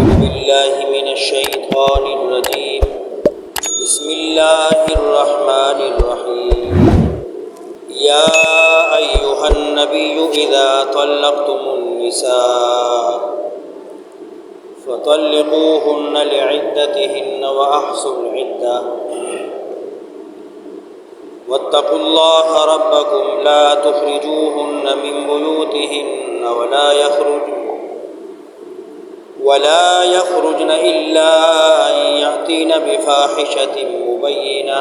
بالله من الشيطان الرجيم بسم الله الرحمن الرحيم يا أيها النبي إذا طلقتم النساء فطلقوهن لعدتهن وأحصوا العدة واتقوا الله ربكم لا تخرجوهن من بيوتهن ولا يخرجن إلا أن يأتين بفاحشة مبينة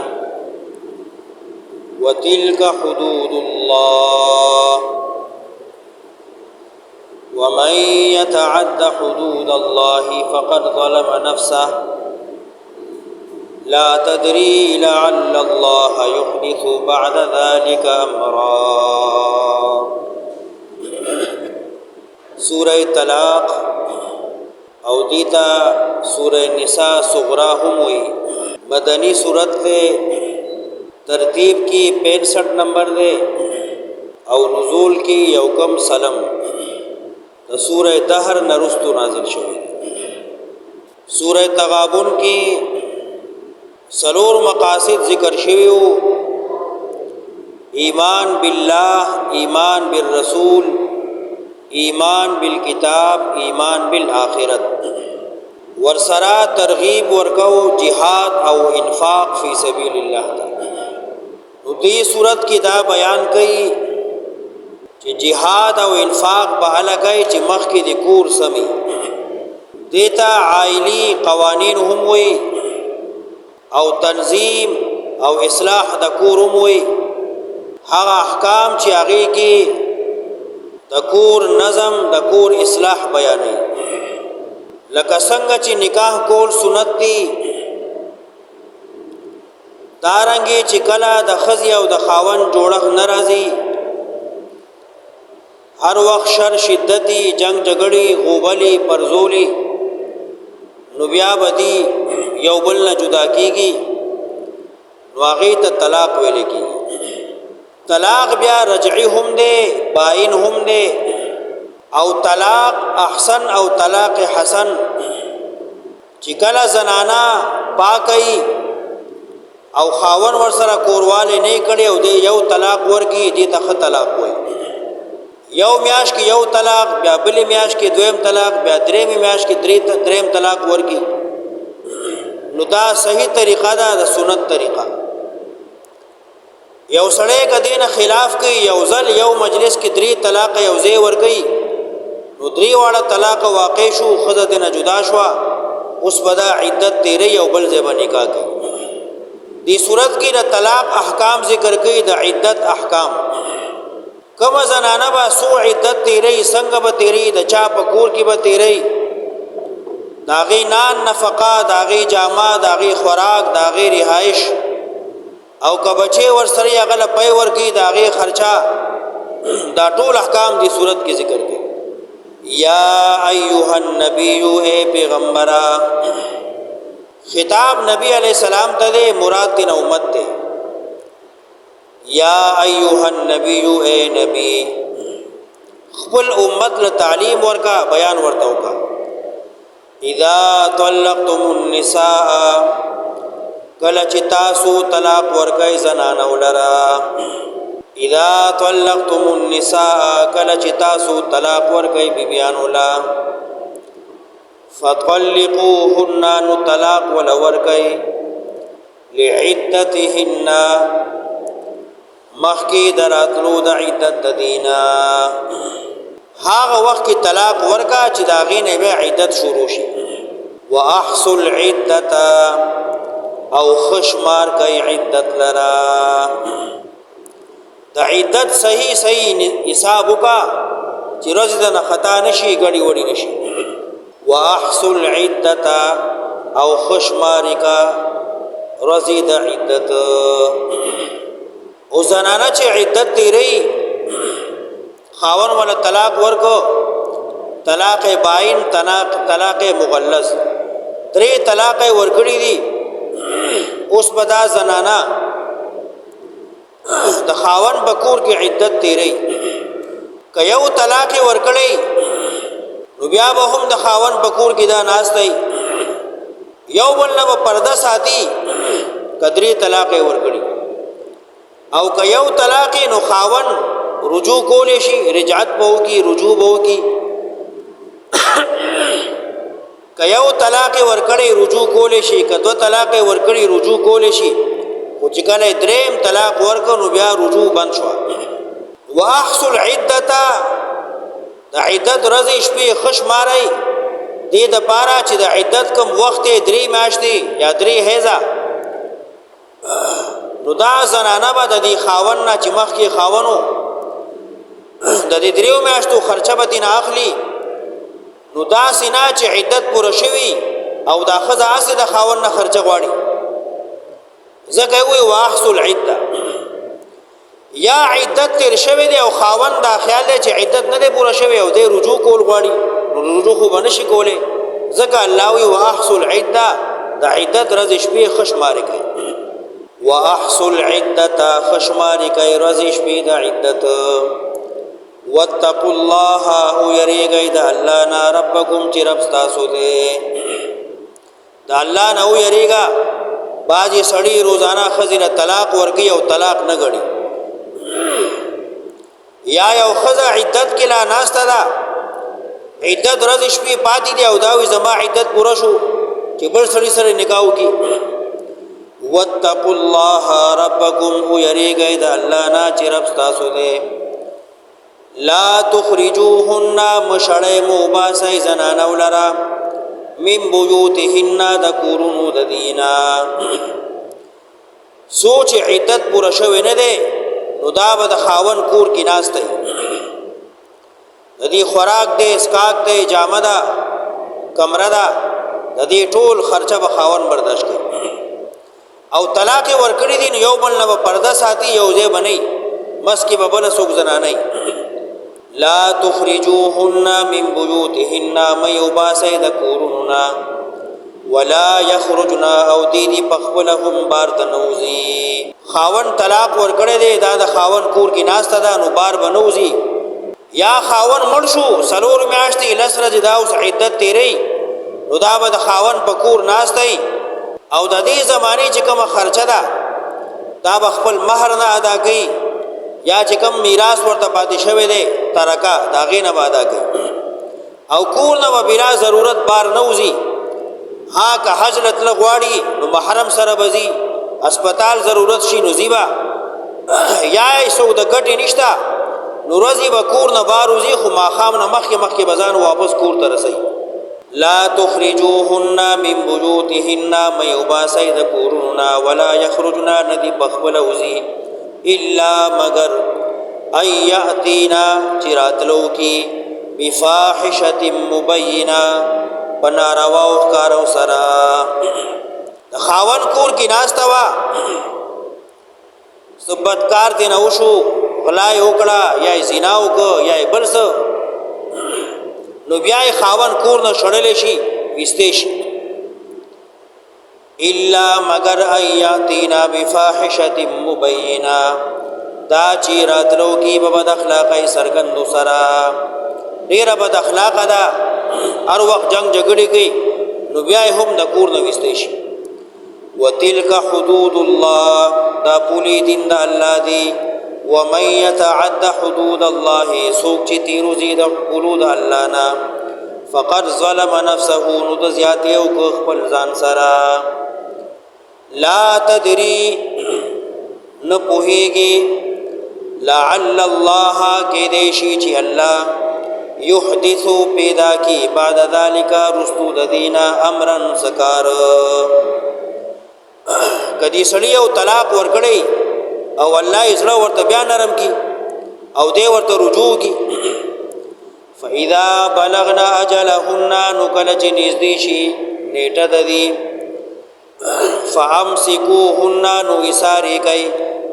وتلك حدود الله ومن يتعد حدود الله فقد ظلم نفسه لا تدري لعل الله يحدث بعد ذلك أمرا. سورہ طلاق او دیتا سورہ نساء صغرا هم ہوئی مدنی صورت دے ترتیب کی 65 نمبر دے او نزول کی یوکم سلم سورہ دہر نرستو نازل شوی. سورہ تغابن کی سلور مقاصد ذکر شویو: ایمان باللہ، ایمان بالرسول، ایمان بالکتاب، ایمان بالآخرت. ورسرا ترغیب ورکو جہاد او انفاق فی سبیل اللہ تا. دی صورت کی دا بیان کئی چی جہاد او انفاق بہلا گئی چی مخ کی دی کور سمی دیتا عائلی قوانین هم ہوئی او تنظیم او اصلاح د کور هم ہوئی. هغه احکام چی آغی کی د کور نظم د کور اصلاح بیانی لکه څنګه چې نکاح کول سنت دی دارنګي چې کله د خزی او د خاون جوړخ ناراضي هر وخت شر شدتی جنگ جګړې غوبلی پرزولی نو بیا بدی یو بل نه جدا کیږي نو هغه ته طلاق ویل کیږي. طلاق بیا رجعی هم دی، باین هم دی، او طلاق احسن او طلاق حسن چې کله زنانا پاکي او خاون ورسره کورواله نه کړي او دی یو طلاق ورکی دی ته طلاق وایي. یو میاش کې یو طلاق، بیا بل میاش کې دویم طلاق، بیا دریم میاش کې دریم طلاق ورکی. نو دا صحیح طریقه ده، د سنت طریقه. یو سړی کدین خلاف کوي یو ځل یو مجلس کې درې طلاق یو ځای ورګي نو درې واړه طلاق واقع شو، خزه دینه جدا شو، اوس بدا عدت تیرې یو بل ځای باندې نکاح کوي. دی صورت کې د طلاق احکام ذکر کوي، د عدت احکام. کومه زنانه به سو عدت تیرې څنګه به تیرې، د چا په کور کې به تیرې، داغي نان نفقه، داغي جامه، داغي خوراک، داغي رهائش او که بچے ورسره هغه پي ورکی داغه خرچا، دا ټول احکام دی صورت کې ذکر کړي. یا ایها النبی، اے پیغمبرا، خطاب نبی علیہ السلام ته مراد دین امت ته. یا ایها النبی، اے نبی، خپل امت له تعلیم ورکا، بیان ورته وکا. اذا طلقتم النساء، کله چې تاسو طلاق ورکای زنانو لرا. اذا طلقتم النساء، کله چې تاسو طلاق ورکای بیبیانو لرا. فطلقوهن، نو طلاق ورکای لعدتهن، مخکی دراتلو د عدت دینا. هغه وخت کې طلاق ورکا چې داغې نه به عدت شروع شي. واحصوا العدة، او خشمار کئی عدت لرا. دا عدت صحیح حسابو کا چی رزدن خطا نشی گڑی وڑی نشی. واحصوا العدة، او خشماری کا رزد عدت. او زنانا چی عدت تیرئی خاون والا طلاق ورکو، طلاق بائن، طلاق مغلظ، 3 طلاق ورکڑی دی. اوس بدا زنانا د خاون بکور کی عدت تیری که یو طلاق ورکړی نو بیا به هم د خاون په کور کې دا ناست دی یو بل نه به پرده ساتي قدرې طلاق یې ورکړي او که یو طلاق نو خاون رجوع کولی شي رجعت به وکړي رجوع به وکړي که یو طلاق ورکړي رجوع کولی شي که دوه طلاق ورکړي رجوع کولی شي خو چې کله دریم طلاق ورکړ نو بیا رجوع بند شوه واحصوا العدة د عدت ورځې شپې ښه شمارئ دې دپاره چې د عدت کوم وخت یې 3 میاشتې یا 3 حیضه نو دا زنانه به د دې خاون نه چې مخکې خاونو د دې 3 میاشتو خرچه به ترېنه اخلي نو داسې نه چې عدت پوره شوي او دا ښځه هسې د خاون نه خرچه غواړي ځکه یې وایي واحصوا العدة یا عدت تیر شوی دی او خاون دا خیال دی چې عدت نه دی پوره شوی او دی رجوع کول غواړي نو رجوع خو به نشي کولی ځکه الله وایي واحصوا العدة د عدت ورځې شپې ښه شمارې کوي واحصوا العدة ښه شمارې کوي ورځې شپې د عدت واتقوا الله او یریږئ د الله نه ربکم چې رب ستاسو دی د الله نه ویریږه بعضې سړي روزانه ښځې له طلاق ورکوي او طلاق نه ګڼي یا یو ښځه عدت کې لا ناسته ده عدت ورځې شپې پاتې دي او دا وایي زما عدت پوره شو چې بل سړي سره نکاح وکړي واتقوا الله ربکم ویریږئ د الله نه چې رب ستاسو دی لا تخرجوهن مشړی مو باسئ زنانو لره من بیوتهن د کورونو د دینا سوچ عدت پوره شوی نه دی نو دا به د خاون کور کې ناست دی د دې خوراک دی اسکاک دی جامه ده کمره ده د دې ټول خرچه به خاون برداشت کوي او طلاق یې ورکړي دي نو یو بل نه به پرده ساتي یو ځای به نه وي مس کې به بله څوک زنانه لا تخرجوهن من بیوتهن مې وباسئ د کورونو نه ولا یخرجن او دیدی پخپله هم بار ته نوځي خاون طلاق ورکړی دی دا د خاون کور کې ناسته ده نو بار به نوځي یا خاون مړ شو 4 میاشتې 10 ورځې دا اوس عدت تیری نو دا به د خاون په کور ناستی او د دې زمانې چې کومه خرچه ده دا به خپل مهر نه ادا کوي یا چې کوم میراث ورته پاتې شوی دی ترکه د هغې نه به ادا کوي او کور نه به بلا ضرورت بار نه وځي ها که حج له تله غواړي نو محرم سره به ځي اسپتال ضرورت شي نو ځي به یا یې څوک د ګټې نشته نو ورځې به کور نه بار وځي خو ماښام نه مخکې به ځان واپس کور ته رسوي لا تخرجوهن من بیوتهن مې وباسئ د کورونو نه ولا یخرجن نه دي پخپله وځي الا مگر ان یأتینا چې راتلو کې بفاحشة مبینه په نارواو ښکارو سره د خاون کور کې ناسته وه څه بدکار دې نه وشو غلا یې وکړه یا یې زنا وکړه یا یې بل څه نو بیا یې خاون کور نه شړلی شي ویستی شي الا مگر ان یاتینا بفاحشة مبینه دا چې راتلو کې به بد اخلاقۍ څرګندو سره ډېره بد اخلاقه ده هر وخت جنگ جګړې کوي نو بیا یې هم د کور نه ویستی شي وتلک حدود الله دا پولی دین د الله دی ومن يتعد حدود الله څوک چې تیروځي د حدود الله نه فقد ظلم نفسه نو د زیاتې وکړ خپل ځان سره لا تدري نه پوهېږي لعل الله کېدی شي چې الله یحدثو پیدا کی بعد ذالک رستو د دینا امرن سکار کدی سړی او طلاق ورکړي او الله یې زړه ورته بیا نرم کی او دې ورته رجوع کی فاذا بلغنا اجلهن نو کله چې نږدې شي نیټه د دې فامسكوهن نو ایثارې کوي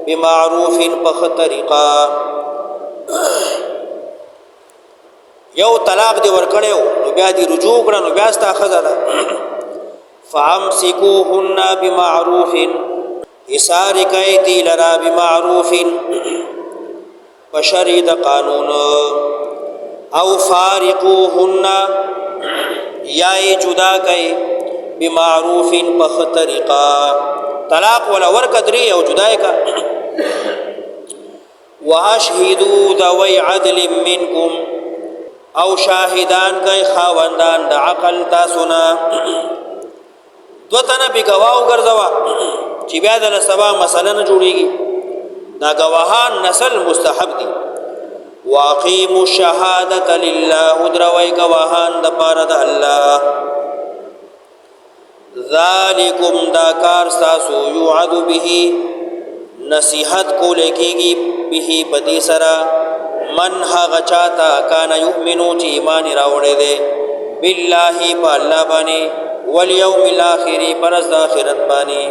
بمعروف په ښه طریقه یو طلاق دی ورکړیو نو بیا دی رجوع کړه نو بیا ستا ښځه ده فامسكوهن بمعروف ایثارې کوي دې لره بمعروف په شرع د قانون او فارقوهن یا جدا کئ بمعروف په طریقه طلاق ولا ورکدري او جدای کا واشهدوا ذوي عدل منکم او شاهدان کئ خاوندان د عقل تاسو نه دوتنه به گواو ګرځوا چې بیا د سبا مسله نه جوړیږي دا گواهان نسل مستحب دي واقیموا الشهادة لله ادروي گواهان د پاره د الله ذالکم دا کار ساسو یوعد به نصیحت کو لکیږي به بدی سرا من هغه چاته کان یؤمنو چې ایمان راوړی دی بالله په الله باندې والیوم الاخر پرز د آخرت باندې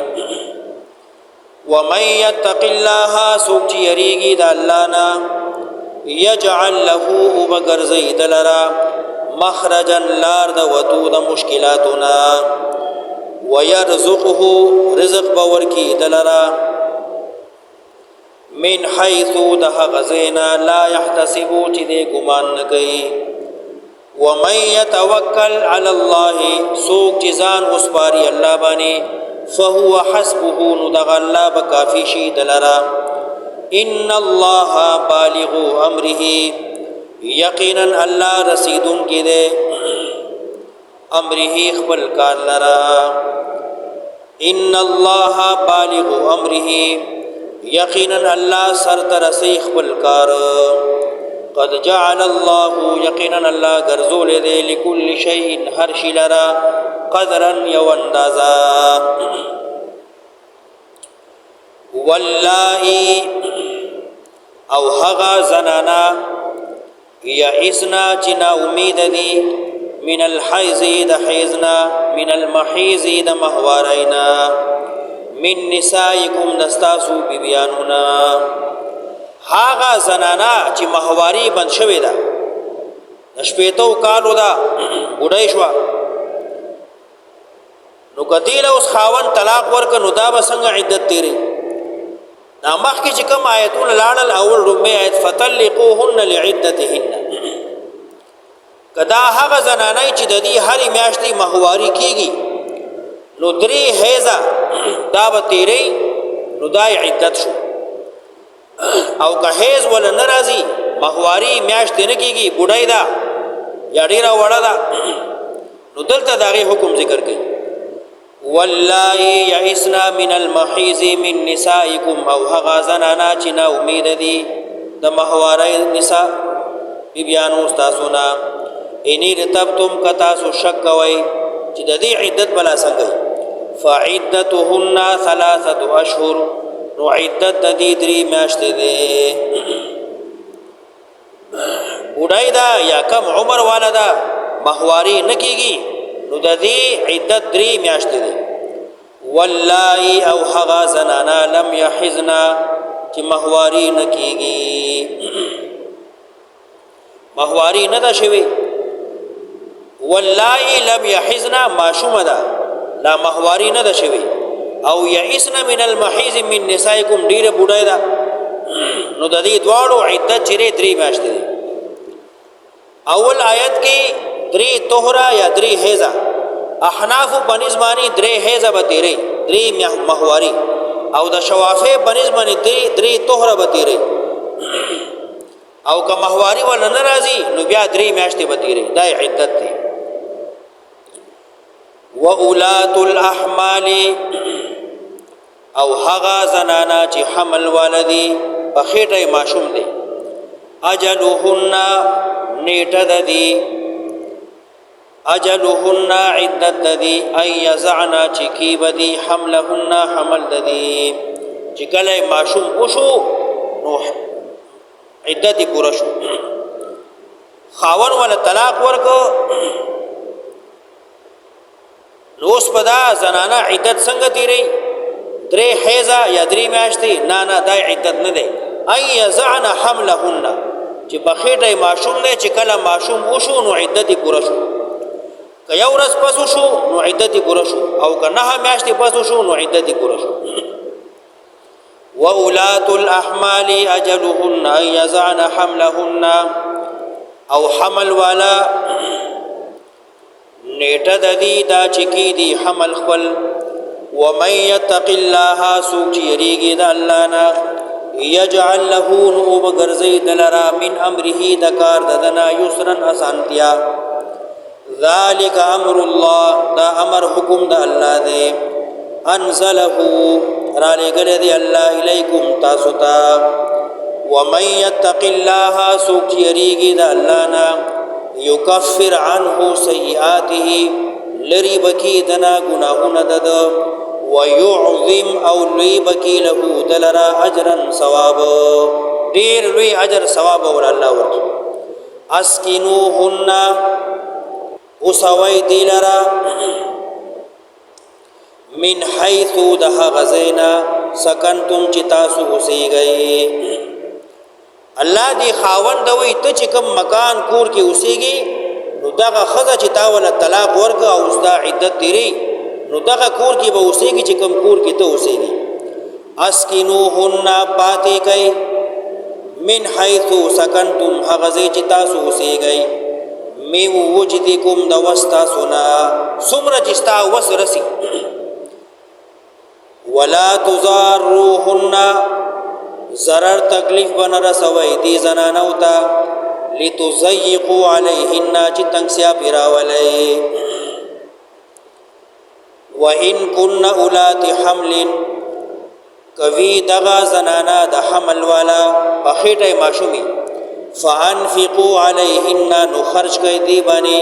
ومن یتق الله سوک چې یریږي د الله نه یجعل له وبغرزی دلرا مخرجا لار د وتو د مشکلاتنا ويرزقه رزق باور کی دلرا من حيث ده غزینا لا يحتسب چې دې ګمان نه کوي ومن يتوکل على الله سوک جزان وسپاری الله باندې فهو حسبه ندغ الله بکافی شي دلرا ان الله بالغ امره یقینا الله رسیدون کې ده امره خپل کار لرا ان الله بالغ امره یقینا الله سر تر سی خپل کار قد جعل الله یقینا الله غرزول دې لكل شيء هر شي لرا قدرا یو اندازا واللائي او هغا زنانا یئسنا چنا امید دی من الحیض د حیضنا من المحیض د مهوارینا من نسائکم دستاسو بیبیانونا هاغا زنانا چې مهواری بند شوی دا شپیتو کالو دا بډای شو نو کدیل اوس خاون طلاق ورک نو دا بسنګ عدت تیری نامخ کی چې کوم آیتونه لاړل اول رمه آیت فتلقوهن لعدتهن کدا هغه زنانای چې د دې هرې میاشتې مهواری کیږي نو درې حیزه دا به تیری نو دای عدت شو او که حیز ول ناراضي مهواری میاشتې نه کیږي بډای دا یا ډیره وړه دا نو دلته دغه حکم ذکر کړي واللائي یئسنا من المحیض من نسائکم او هغه زنانا چې نا امید دي د مهواری نساء بیبیانو تاسو نه اني رتبتم کتا سو شک وای چې د دې عدت بلا څنګه فعدتهن 3 اشهر نو عدت د دې 3 میاشتې ده وډای دا یا کم عمر والا دا مهواری نکیږي نو د دې عدت 3 میاشتې ده واللائي او هغه زنانا لم يحزنا چې مهواری نکیږي مهواری نه ده شوی واللائي لم يحزنا معشوم ده لا مهواری نه ده شوی او یئسنا من المحیض من نسائکم ډیره بډای ده نو د دې دواړو عدت چیرې 3 میاشتې ده اول آیت کې 3 طهرا یا 3 حیزه احناف بنسبانی 3 حیزه به تیری 3 مهواری او د شوافی بنسبانی 3 طهرا به تیری او که مهواری ول ناراضي نو بیا 3 میاشتې به تیری دا عدت ده واولات الاحمال او هغه زنانا چې حمل والدي په خېټه ماشوم دي اجلهن نیټه ددي اجلهن عدت ددي اي يزعنا چې کی بدي حملهن حمل ددي چې کله ماشوم وشو نو عدت پورا شو خاون ولا طلاق ورکو لوس پدا زنانا عدت څنګه تیری 3 حیزه یا 3 میاشتې نه دا عدت نه دی اي يزعنا حملهن چې بخېټه ماشوم نه چې کله ماشوم وشو نو عدت پورا شو که یو ورځ پس شو نو عدت پورا شو او که 9 میاشتې پس شو نو عدت پورا شو واولات الاحمال اجلهن ان يزعن حملهن او حمل والا نیټه د دې دا چکی دی حمل خپل ومن يتق الله سوک یریږي د الله نه یجعل له نو بغرزی دلرا من امره د کار ددنا یسرا اسانتیا ذالک امر الله دا امر حکم د الله دی انزله را لګل دی الله الیکم تاسو ته ومن يتق الله سوک یریږي د الله نه یکفر عنه سیئاته لری بکی دنا گناهونه دد ويعظم او لوی بکی له دلرا اجرا ثواب ډیر لوی اجر ثواب ور الله ورته اسکینوهن اوسوي دلرا من حيث ده غزینا سکنتم چې تاسو اوسېږئ الله دی خاوند دوی ته چې کوم مکان کور کې اوسېږي نو دغه خزه چې تاول طلاق ورک او استا عدت تیری نو دغه کور کې به اوسېږي چې کوم کور کې ته اوسېږي اسکینوهن پاتې کوي من حيث سکنتم غزې چې تاسو اوسېږئ می وجدکم د وستا سنا سمره چې ستا وس رسی ولا تضاروهن ضرر تکلیف بنا رسوي دي زنانو ته لتزيقوا عليهن چې تنگسیا پیراولې وان كن اولات حمل کوي دغه زنانا د حمل والا په خېټه ماشومي فانفقوا عليهن نو خرج کوي دی باندې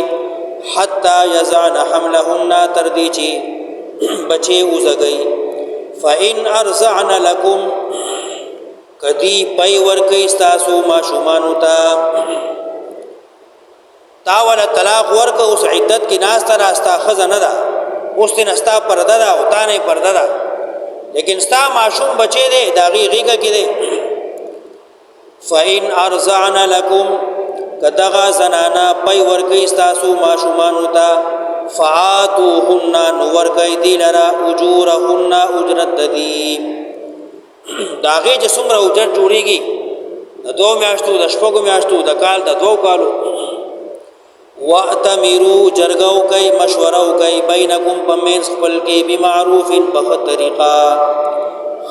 حتا يزعن حملهن تر دې چې بچي وزګي فان ارزعن لكم کدی پای ورکې استاسو ماشومانو ته تاول طلاق ورک اوس عدت کې ناس تر استا خزنه ده اوس ته نستا پرده ده او تا نه پرده ده لیکن ستا ماشوم بچي دي داغي غیګه کې دي فإن ارزعن لكم کدغه زنانا پای ورکې استاسو ماشومانو ته فآتوهن نور کوي دی لرا اجورهن اجرت دی داغه چې څومره اجر جوړيږي د 2 میاشتو د شپږو میاشتو د کال د 2 کالو واتمروا جرګاو کوي مشوره کوي بینکم پمنس خپل کې بمعروف په طریقه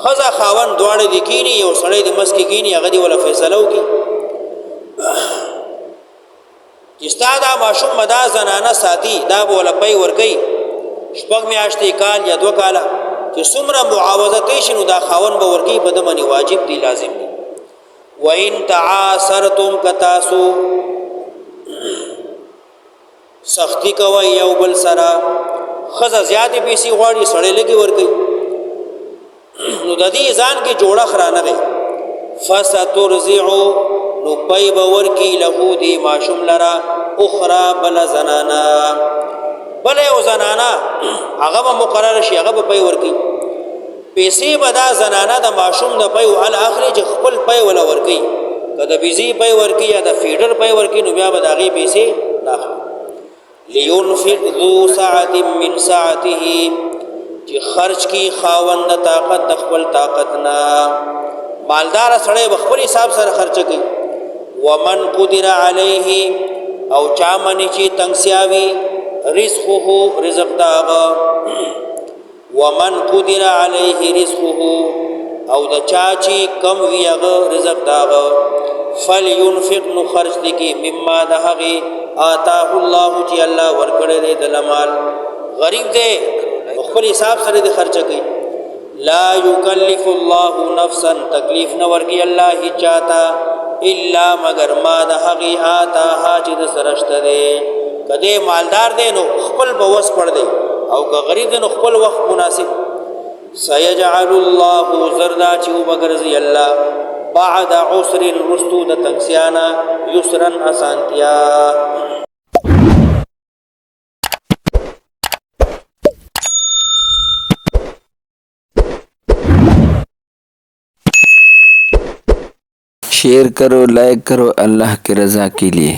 خزا خاون دواړه د کینی یو سړی د مسکی کینی هغه دی ولا فیصله وکي چې ستاده ماشوم مدا زنانه ساتي دا بوله پي ورګي شپږ میاشتې کال یا 2 کاله چې څومره معاوضه شنو دا خاون به ورګي په دمنې واجب دی لازم دی وان تعاسرتم کتاسو سختی کوي یو بل سره خزه زیاتې پیسې غواړي سړی لګي ورګي نو د دې ځان کې جوړه خرانه ده فسترزعوا نو پای باور کی له دی ماشوم لرا اخرى بل زنانا بل یو زنانا هغه مقرر شي هغه پای ورکی پیسې بدا زنانا د ماشوم د پای او الاخر چې خپل پای ولا ورکی کله بيزي پای ورکی یا د فیډر پای ورکی نو بیا بداغي پیسې داخل لينفق ذو ساعه من ساعته چې خرج کی خاوند طاقت د خپل طاقت نه مالدار سره خپل حساب سره خرچ کوي ومن قدر عليه او چامنی چی تنگسیاوی رزقه رزق داغا ومن قدر عليه رزقه او د چاچی کم ویغه رزق داغا فلينفق نو خرج دکی مما دهغی آتاه الله چی الله ورکړی دی د مال غریب دی خپل حساب سره د خرچ کوي لا يكلف الله نفسا تکلیف نو ورکی الله چاته الا مگر ما د هغه آتا حاج د سرشته دی کده مالدار دی نو خپل بوس پړ دی او که غریب دی نو خپل وخت مناسب سيجعل الله زردا چې وبګرزي الله بعد عسر رستو د تنگسیانا یسرا اسانتیا शेयर करो लाइक करो अल्लाह की रज़ा के लिए।